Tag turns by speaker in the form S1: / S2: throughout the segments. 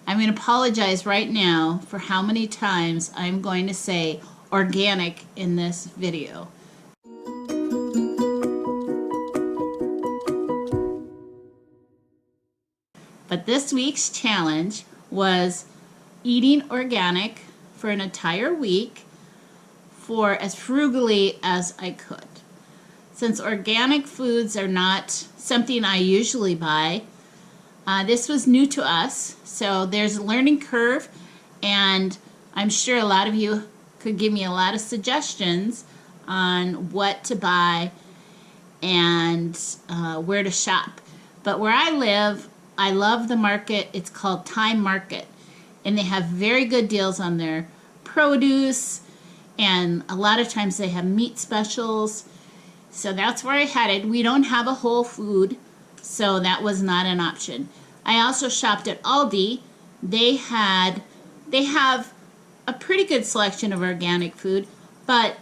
S1: I'm going to apologize right now for how many times I'm going to say organic in this video. But this week's challenge was eating organic for an entire week for as frugally as I could. Since organic foods are not something I usually buy, this was new to us, so there's a learning curve, and I'm sure a lot of you could give me a lot of suggestions on what to buy and where to shop. But where I live, I love the market. It's called Time Market, and they have very good deals on their produce, and a lot of times they have meat specials. So that's where I headed. We don't have a Whole Food, so that was not an option. I also shopped at Aldi. They have a pretty good selection of organic food, but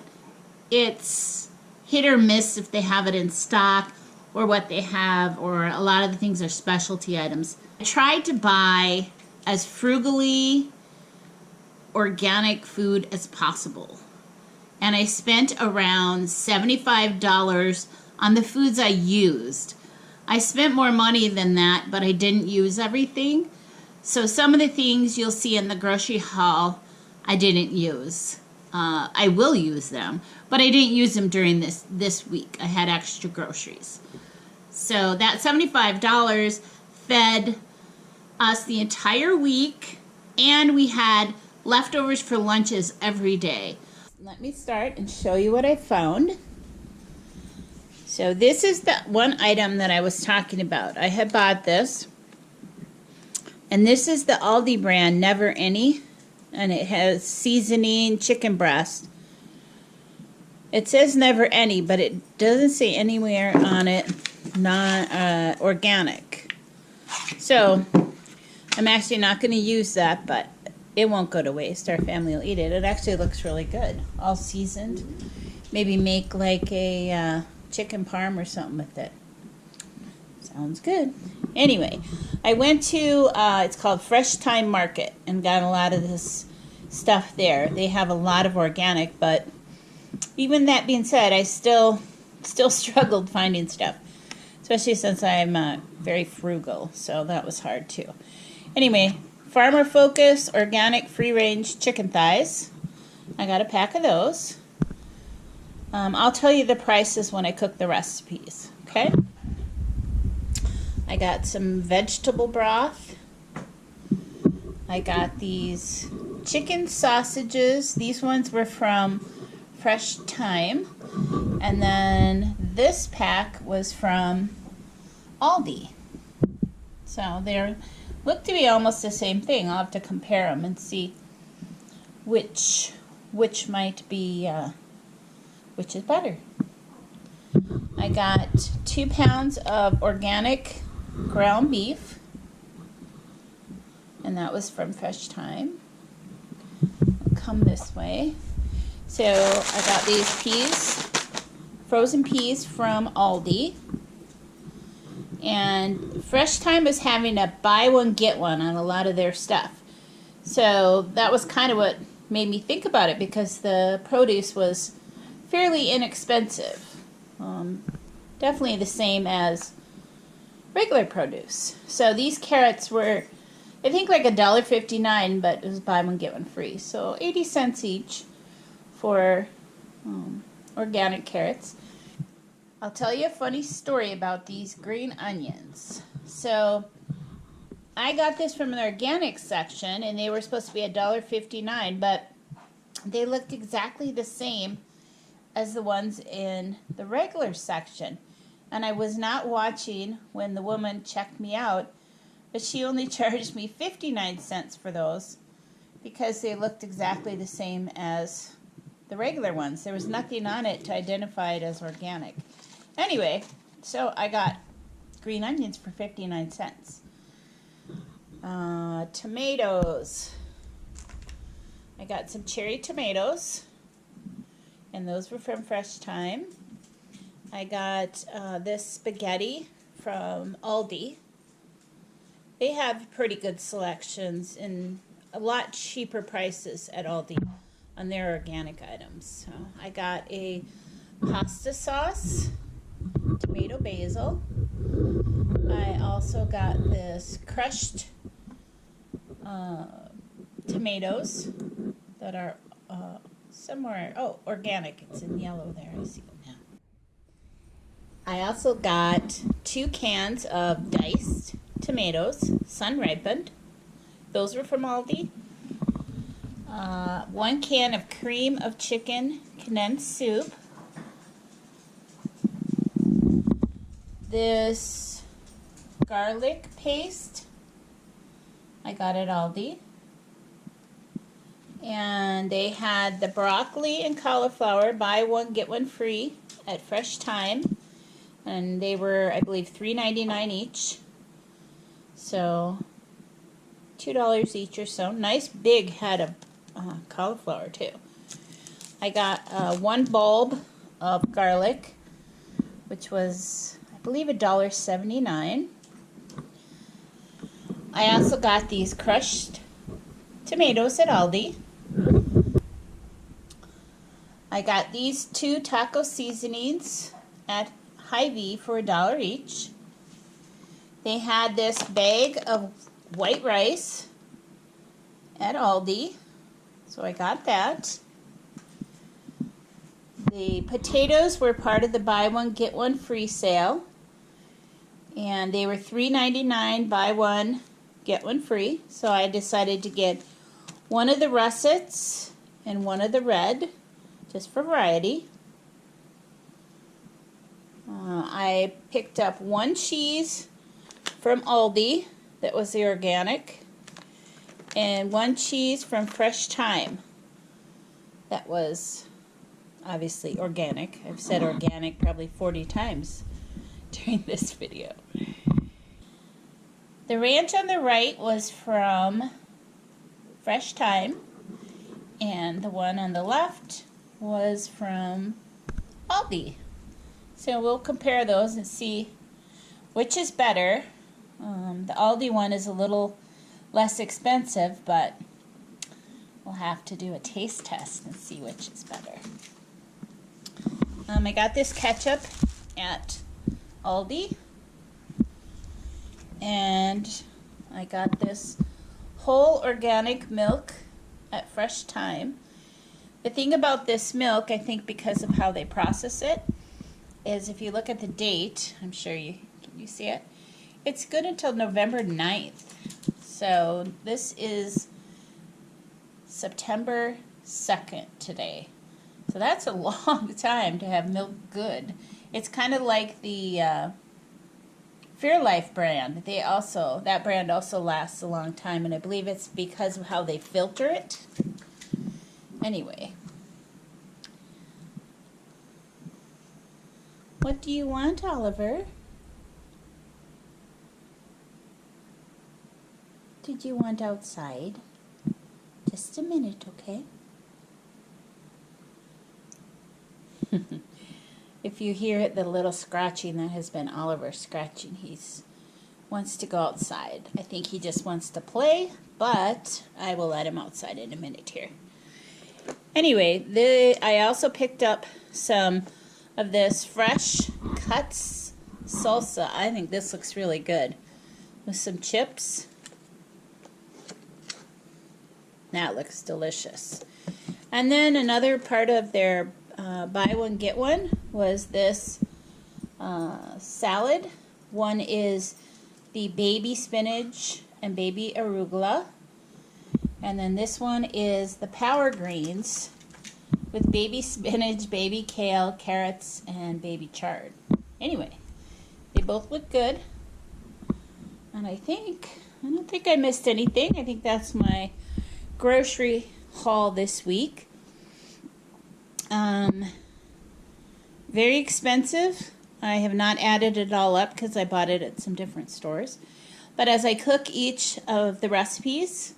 S1: it's hit or miss if they have it in stock or what they have, or a lot of the things are specialty items. I tried to buy as frugally organic food as possible, and I spent around $75 on the foods I used. I spent more money than that, but I didn't use everything. So some of the things you'll see in the grocery haul, I didn't use. I will use them, but I didn't use them during this week. I had extra groceries. So that $75 fed us the entire week, and we had leftovers for lunches every day. Let me start and show you what I found. So this is the one item that I was talking about. I had bought this, and this is the Aldi brand Never Any, and it has seasoning chicken breast. It says Never Any, but it doesn't say anywhere on it organic. So I'm actually not going to use that, but it won't go to waste. Our family will eat it. It actually looks really good, all seasoned. Maybe make like a chicken parm or something with it. Sounds good. Anyway, I went to, it's called Fresh Time Market, and got a lot of this stuff there. They have a lot of organic, but even that being said, I still struggled finding stuff, especially since I'm very frugal, so that was hard too. Anyway, Farmer Focus organic free-range chicken thighs. I got a pack of those. I'll tell you the prices when I cook the recipes, okay? I got some vegetable broth. I got these chicken sausages. These ones were from Fresh Time. And then this pack was from Aldi. So they look to be almost the same thing. I'll have to compare them and see which might be which is better. I got 2 pounds of organic ground beef, and that was from Fresh Time. I'll come this way. So I got these peas, frozen peas from Aldi, and Fresh Time is having a buy one get one on a lot of their stuff. So that was kind of what made me think about it, because the produce was fairly inexpensive. Definitely the same as regular produce. So these carrots were, I think, like $1.59, but it was buy one get one free. So 80 cents each for organic carrots. I'll tell you a funny story about these green onions. So I got this from the organic section, and they were supposed to be $1.59, but they looked exactly the same as the ones in the regular section. And I was not watching when the woman checked me out, but she only charged me 59 cents for those because they looked exactly the same as the regular ones. There was nothing on it to identify it as organic. Anyway, so I got green onions for 59 cents. Tomatoes. I got some cherry tomatoes, and those were from Fresh Time. I got this spaghetti from Aldi. They have pretty good selections and a lot cheaper prices at Aldi on their organic items. So I got a pasta sauce, tomato basil. I also got this crushed tomatoes that are somewhere, oh, organic. It's in yellow there. I see them now. I also got 2 cans of diced tomatoes, sun-ripened. Those were from Aldi. 1 can of cream of chicken condensed soup. This garlic paste, I got at Aldi. And they had the broccoli and cauliflower, buy one, get one free at Fresh Thyme. And they were, I believe, $3.99 each. So, $2 each or so. Nice big head of cauliflower, too. I got 1 bulb of garlic, which was, I believe, $1.79. I also got these crushed tomatoes at Aldi. I got these 2 taco seasonings at Hy-Vee for $1 each. They had this bag of white rice at Aldi, so I got that. The potatoes were part of the buy one get one free sale, and they were $3.99 buy one get one free. So I decided to get one of the russets and one of the red, just for variety. I picked up 1 cheese from Aldi that was the organic, and 1 cheese from Fresh Thyme that was obviously organic. I've said organic probably 40 times during this video. The ranch on the right was from Fresh Thyme, and the one on the left was from Aldi. So we'll compare those and see which is better. The Aldi one is a little less expensive, but we'll have to do a taste test and see which is better. I got this ketchup at Aldi, and I got this whole organic milk at Fresh Thyme. The thing about this milk, I think because of how they process it, is if you look at the date, I'm sure can you see it? It's good until November 9th. So this is September 2nd today. So that's a long time to have milk good. It's kind of like the Fairlife brand. That brand also lasts a long time, and I believe it's because of how they filter it. Anyway. What do you want, Oliver? Did you want outside? Just a minute, okay? If you hear the little scratching, that has been Oliver scratching. He wants to go outside. I think he just wants to play, but I will let him outside in a minute here. Anyway, I also picked up some of this fresh cuts salsa. I think this looks really good with some chips. That looks delicious. And then another part of their buy one get one was this salad. One is the baby spinach and baby arugula, and then this one is the power greens with baby spinach, baby kale, carrots, and baby chard. Anyway, they both look good. And I don't think I missed anything. I think that's my grocery haul this week. Very expensive. I have not added it all up because I bought it at some different stores. But as I cook each of the recipes,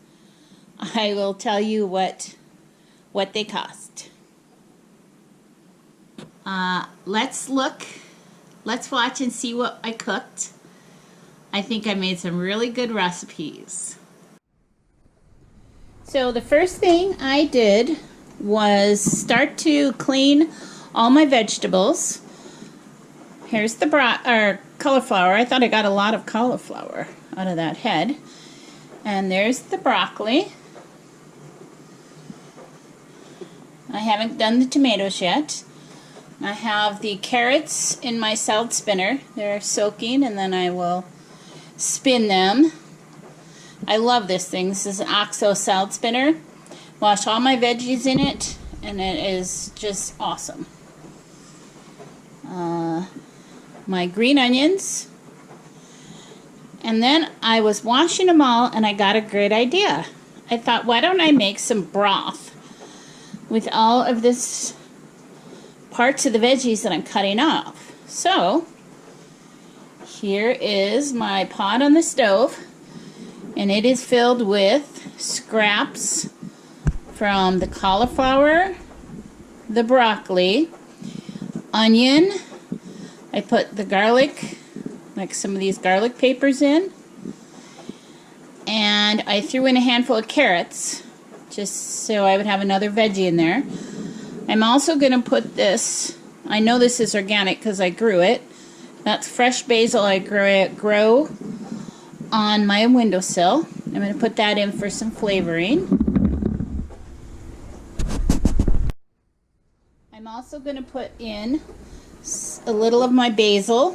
S1: I will tell you what they cost. Let's watch and see what I cooked. I think I made some really good recipes. So the first thing I did was start to clean all my vegetables. Here's the cauliflower. I thought I got a lot of cauliflower out of that head. And there's the broccoli. I haven't done the tomatoes yet. I have the carrots in my salad spinner. They're soaking, and then I will spin them. I love this thing. This is an OXO salad spinner. Wash all my veggies in it, and it is just awesome. My green onions. And then I was washing them all, and I got a great idea. I thought, why don't I make some broth with all of this parts of the veggies that I'm cutting off. So here is my pot on the stove, and it is filled with scraps from the cauliflower, the broccoli, onion. I put the garlic, like some of these garlic papers in, and I threw in a handful of carrots just so I would have another veggie in there. I'm also going to put this, I know this is organic because I grew it. That's fresh basil I grow on my windowsill. I'm going to put that in for some flavoring. I'm also going to put in a little of my basil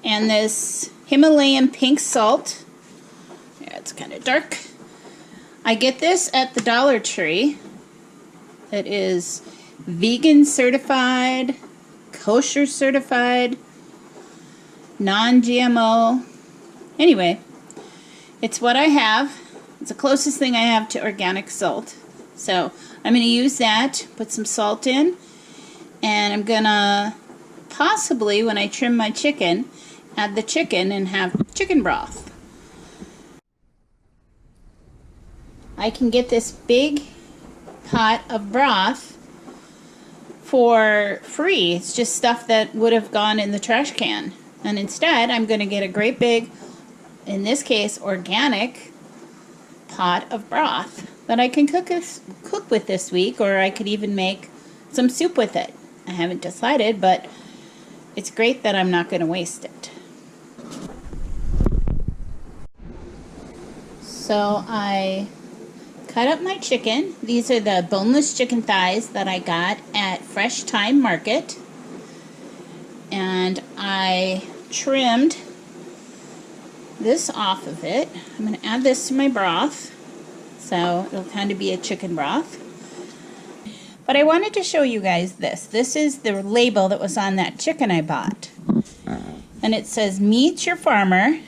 S1: and this Himalayan pink salt. Yeah, it's kind of dark. I get this at the Dollar Tree. It is vegan certified, kosher certified, non-GMO. Anyway, it's what I have. It's the closest thing I have to organic salt. So I'm going to use that, put some salt in, and I'm going to possibly, when I trim my chicken, add the chicken and have chicken broth. I can get this big pot of broth for free. It's just stuff that would have gone in the trash can. And instead, I'm going to get a great big, in this case, organic pot of broth that I can cook with this week, or I could even make some soup with it. I haven't decided, but it's great that I'm not going to waste it. So I cut up my chicken. These are the boneless chicken thighs that I got at Fresh Thyme Market. And I trimmed this off of it. I'm going to add this to my broth. So it'll kind of be a chicken broth. But I wanted to show you guys this. This is the label that was on that chicken I bought. And it says, meet your farmer.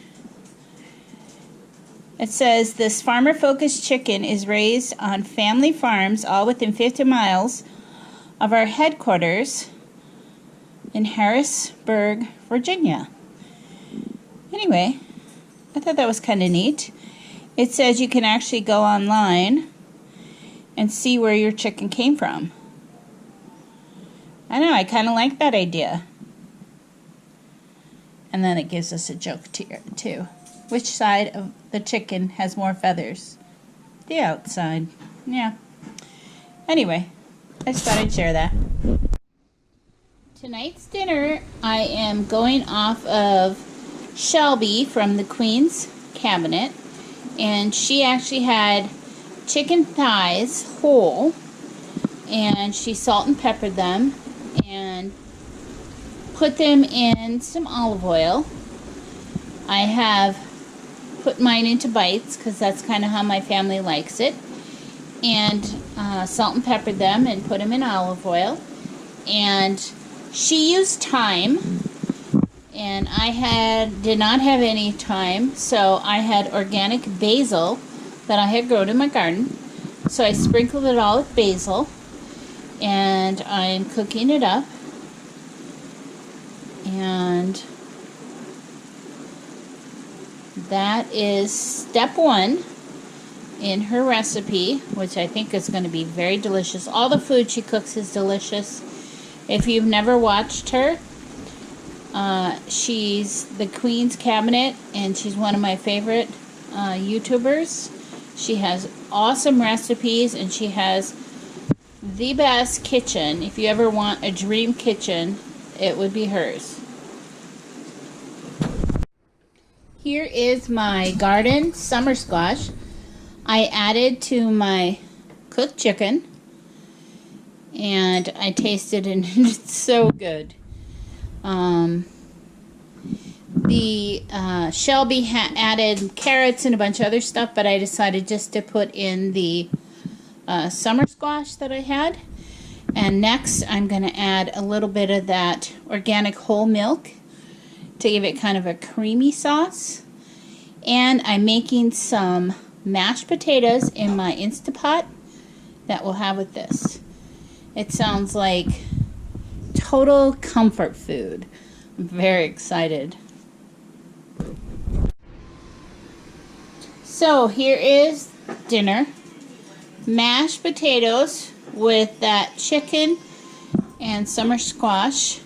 S1: It says, this farmer-focused chicken is raised on family farms all within 50 miles of our headquarters in Harrisburg, Virginia. Anyway, I thought that was kind of neat. It says you can actually go online and see where your chicken came from. I don't know, I kind of like that idea. And then it gives us a joke too. Which side of the chicken has more feathers? The outside. Yeah. Anyway, I just thought I'd share that. Tonight's dinner, I am going off of Shelby from the Queen's Cabinet. And she actually had chicken thighs whole. And she salt and peppered them. And put them in some olive oil. I have put mine into bites because that's kind of how my family likes it, and salt and peppered them and put them in olive oil. And she used thyme, and I did not have any thyme, so I had organic basil that I had grown in my garden. So I sprinkled it all with basil, and I'm cooking it up. And that is step one in her recipe, which I think is going to be very delicious. All the food she cooks is delicious. If you've never watched her, She's the Queen's Cabinet, and she's one of my favorite YouTubers. She has awesome recipes, and she has the best kitchen. If you ever want a dream kitchen, it would be hers. Here is my garden summer squash. I added to my cooked chicken, and I tasted it, and it's so good. Shelby added carrots and a bunch of other stuff, but I decided just to put in the summer squash that I had. And next I'm going to add a little bit of that organic whole milk to give it kind of a creamy sauce. And I'm making some mashed potatoes in my Instapot that we'll have with this. It sounds like total comfort food. I'm very excited. So here is dinner. Mashed potatoes with that chicken and summer squash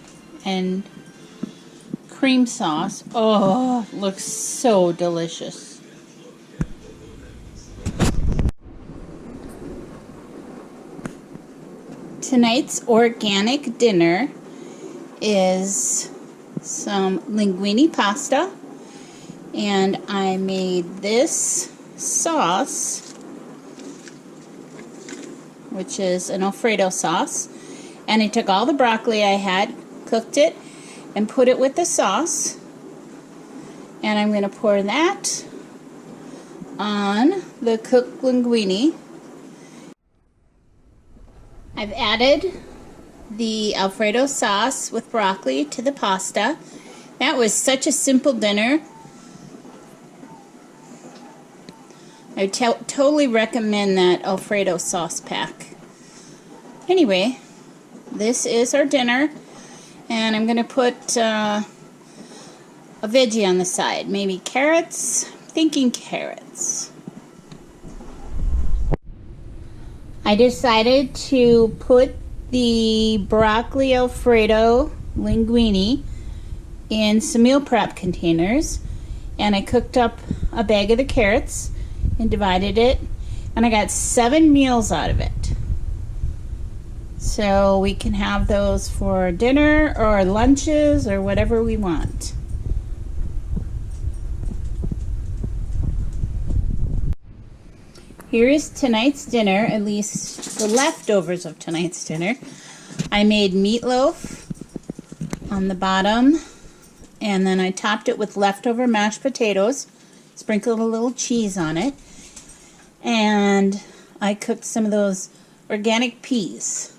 S1: and cream sauce. Oh, looks so delicious. Tonight's organic dinner is some linguine pasta, and I made this sauce, which is an Alfredo sauce, and I took all the broccoli I had, cooked it, and put it with the sauce, and I'm going to pour that on the cooked linguine. I've added the Alfredo sauce with broccoli to the pasta. That was such a simple dinner. I totally recommend that Alfredo sauce pack. Anyway, this is our dinner, and I'm going to put a veggie on the side. Maybe carrots. I'm thinking carrots. I decided to put the broccoli Alfredo linguine in some meal prep containers, and I cooked up a bag of the carrots and divided it, and I got 7 meals out of it. So we can have those for dinner or lunches or whatever we want. Here is tonight's dinner, at least the leftovers of tonight's dinner. I made meatloaf on the bottom, and then I topped it with leftover mashed potatoes, sprinkled a little cheese on it, and I cooked some of those organic peas.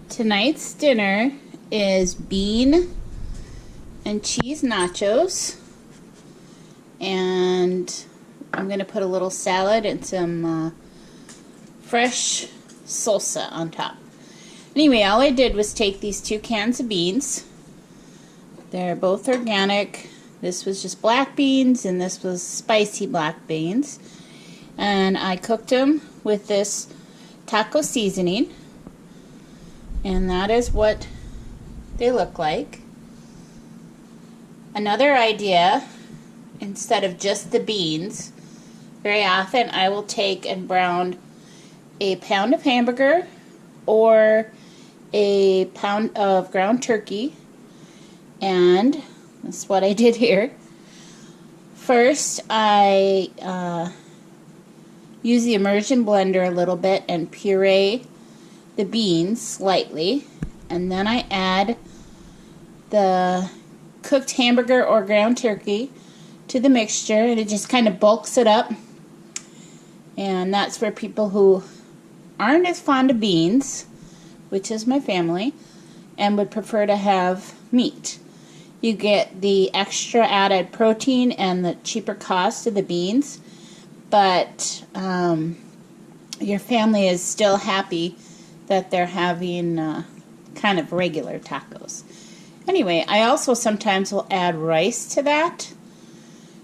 S1: Tonight's dinner is bean and cheese nachos, and I'm going to put a little salad and some fresh salsa on top. Anyway, all I did was take these 2 cans of beans. They're both organic. This was just black beans, and this was spicy black beans. And I cooked them with this taco seasoning, and that is what they look like. Another idea, instead of just the beans, very often I will take and brown a pound of hamburger or a pound of ground turkey, and that's what I did here. First, I use the immersion blender a little bit and puree the beans slightly, and then I add the cooked hamburger or ground turkey to the mixture, and it just kind of bulks it up. And that's for people who aren't as fond of beans, which is my family, and would prefer to have meat. You get the extra added protein and the cheaper cost of the beans, but your family is still happy that they're having kind of regular tacos. Anyway, I also sometimes will add rice to that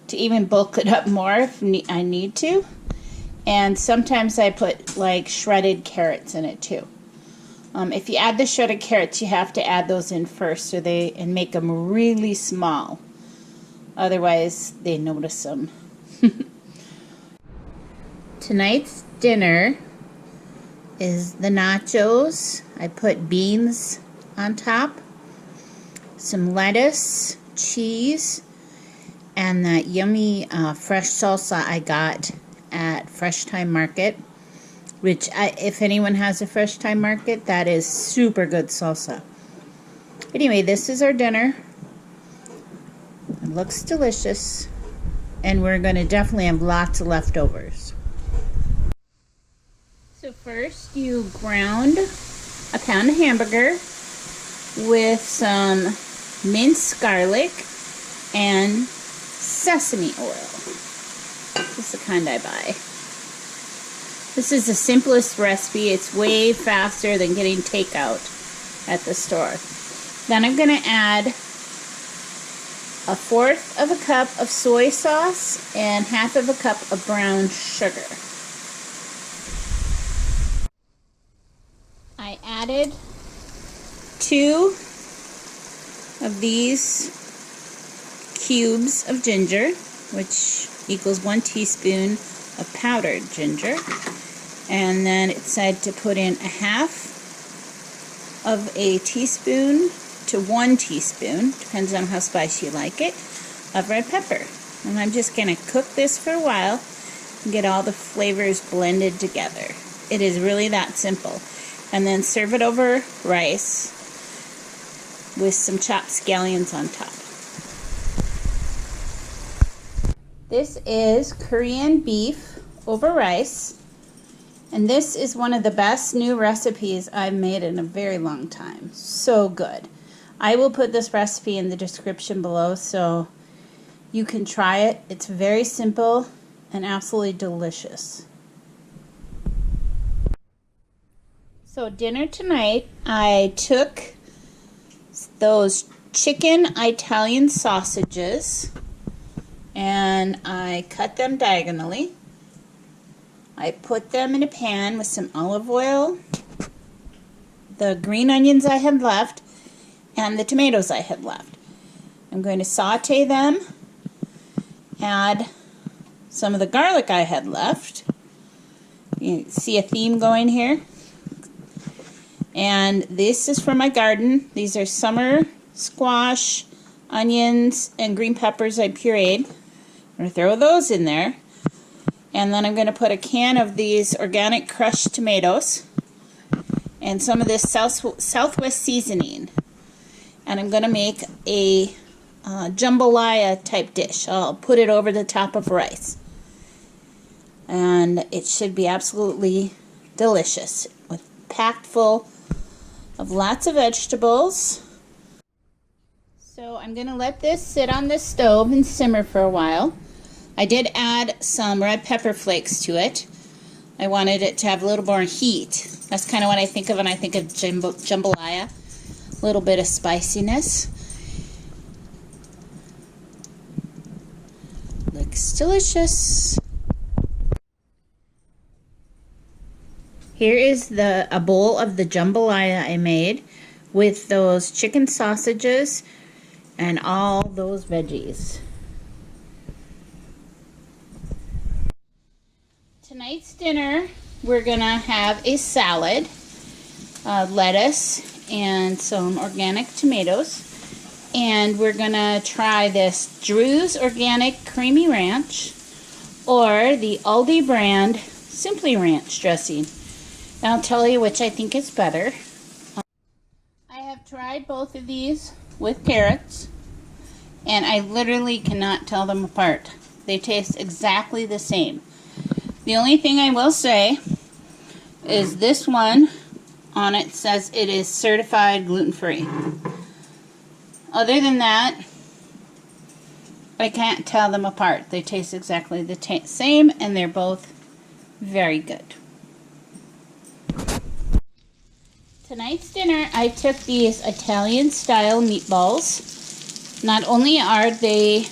S1: to even bulk it up more if I need to. And sometimes I put like shredded carrots in it too. If you add the shredded carrots, you have to add those in first and make them really small. Otherwise, they notice them. Tonight's dinner is the nachos. I put beans on top, some lettuce, cheese, and that yummy fresh salsa I got at Fresh Time Market, which if anyone has a Fresh Time Market, that is super good salsa. Anyway, this is our dinner. It looks delicious, and we're going to definitely have lots of leftovers. So first you ground a pound of hamburger with some minced garlic and sesame oil. This is the kind I buy. This is the simplest recipe. It's way faster than getting takeout at the store. Then I'm going to add 1/4 of a cup of soy sauce and 1/2 of a cup of brown sugar. I added 2 of these cubes of ginger, which equals 1 teaspoon of powdered ginger. And then it said to put in 1/2 of a teaspoon to 1 teaspoon, depends on how spicy you like it, of red pepper. And I'm just going to cook this for a while and get all the flavors blended together. It is really that simple. And then serve it over rice with some chopped scallions on top. This is Korean beef over rice, and this is one of the best new recipes I've made in a very long time. So good. I will put this recipe in the description below so you can try it. It's very simple and absolutely delicious. So dinner tonight, I took those chicken Italian sausages and I cut them diagonally. I put them in a pan with some olive oil, the green onions I had left, and the tomatoes I had left. I'm going to saute them, add some of the garlic I had left. You see a theme going here? And this is from my garden. These are summer squash, onions, and green peppers I pureed. I'm going to throw those in there. And then I'm going to put a can of these organic crushed tomatoes and some of this Southwest seasoning. And I'm going to make a jambalaya type dish. I'll put it over the top of rice. And it should be absolutely delicious, packed full of lots of vegetables. So I'm going to let this sit on the stove and simmer for a while. I did add some red pepper flakes to it. I wanted it to have a little more heat. That's kind of what I think of when I think of jambalaya. A little bit of spiciness. Looks delicious. Here is a bowl of the jambalaya I made with those chicken sausages and all those veggies. Tonight's dinner, we're going to have a salad, lettuce, and some organic tomatoes. And we're going to try this Drew's Organic Creamy Ranch or the Aldi brand Simply Ranch dressing. And I'll tell you which I think is better. I have tried both of these with carrots, and I literally cannot tell them apart. They taste exactly the same. The only thing I will say is this one on it says it is certified gluten-free. Other than that, I can't tell them apart. They taste exactly the same, and they're both very good. Tonight's dinner, I took these Italian-style meatballs. Not only are they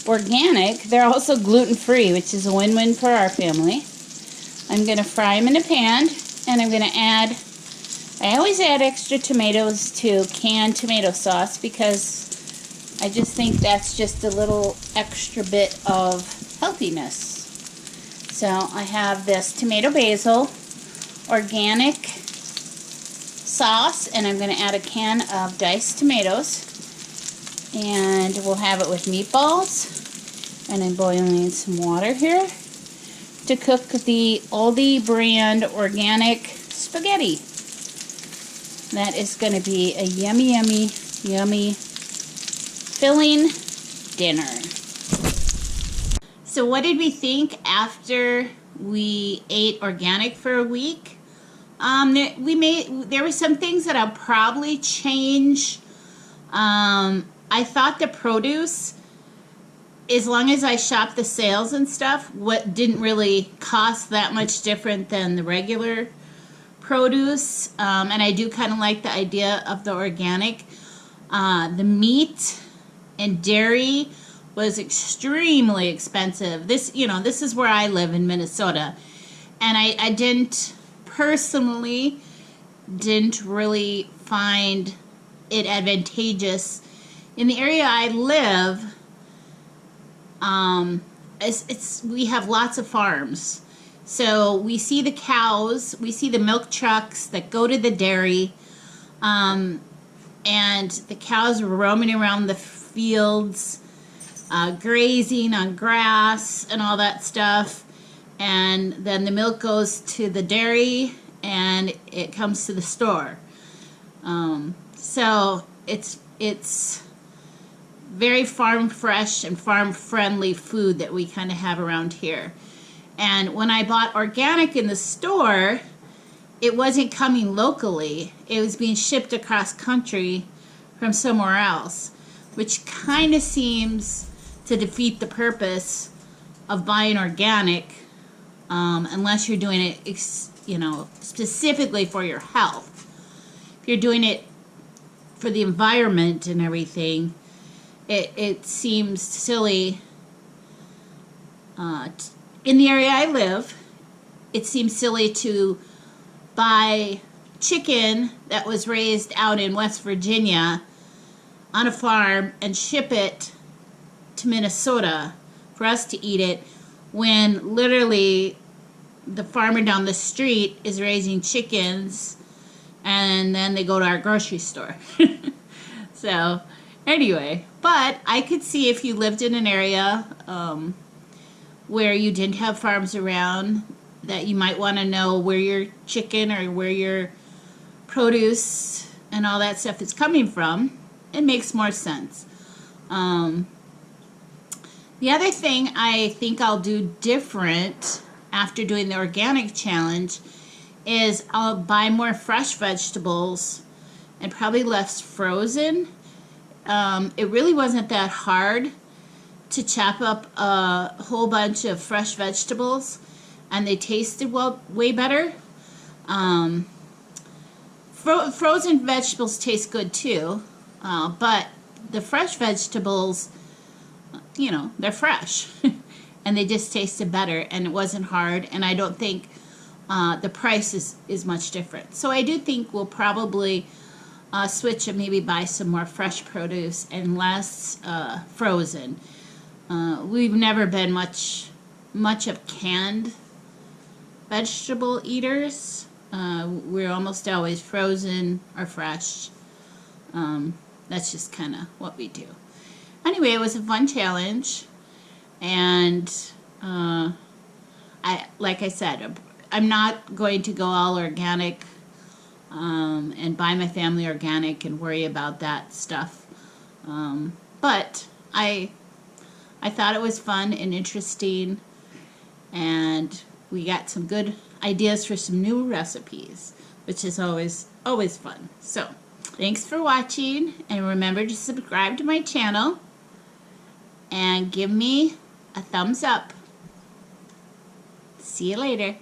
S1: organic. They're also gluten-free, which is a win-win for our family. I'm going to fry them in a pan, and I'm going to add, I always add extra tomatoes to canned tomato sauce because I just think that's just a little extra bit of healthiness. So I have this tomato basil organic sauce, and I'm going to add a can of diced tomatoes, and we'll have it with meatballs. And I'm boiling some water here to cook the Aldi brand organic spaghetti. That is going to be a yummy, yummy, yummy filling dinner. So what did we think after we ate organic for a week? There were some things that I'll probably change. I thought the produce, as long as I shopped the sales and stuff, what didn't really cost that much different than the regular produce. And I do kind of like the idea of the organic. The meat and dairy was extremely expensive. This is where I live in Minnesota. And I personally didn't really find it advantageous. In the area I live, we have lots of farms. So we see the cows, we see the milk trucks that go to the dairy, and the cows are roaming around the fields, grazing on grass and all that stuff. And then the milk goes to the dairy and it comes to the store. So it's very farm fresh and farm friendly food that we kind of have around here. And when I bought organic in the store, it wasn't coming locally. It was being shipped across country from somewhere else, which kind of seems to defeat the purpose of buying organic, unless you're doing it, specifically for your health. If you're doing it for the environment and everything, it seems silly. In the area I live, it seems silly to buy chicken that was raised out in West Virginia on a farm and ship it to Minnesota for us to eat it, when literally the farmer down the street is raising chickens and then they go to our grocery store. So anyway, but I could see if you lived in an area where you didn't have farms around, that you might want to know where your chicken or where your produce and all that stuff is coming from. It makes more sense. The other thing I think I'll do different after doing the organic challenge is I'll buy more fresh vegetables and probably less frozen. It really wasn't that hard to chop up a whole bunch of fresh vegetables, and they tasted way better. Frozen vegetables taste good too, but the fresh vegetables, they're fresh and they just tasted better, and it wasn't hard, and I don't think the price is much different. So I do think we'll probably switch and maybe buy some more fresh produce and less frozen. We've never been much of canned vegetable eaters. We're almost always frozen or fresh. That's just kind of what we do. Anyway, it was a fun challenge, and like I said, I'm not going to go all organic and buy my family organic and worry about that stuff. But I thought it was fun and interesting, and we got some good ideas for some new recipes, which is always fun. So thanks for watching, and remember to subscribe to my channel and give me a thumbs up. See you later.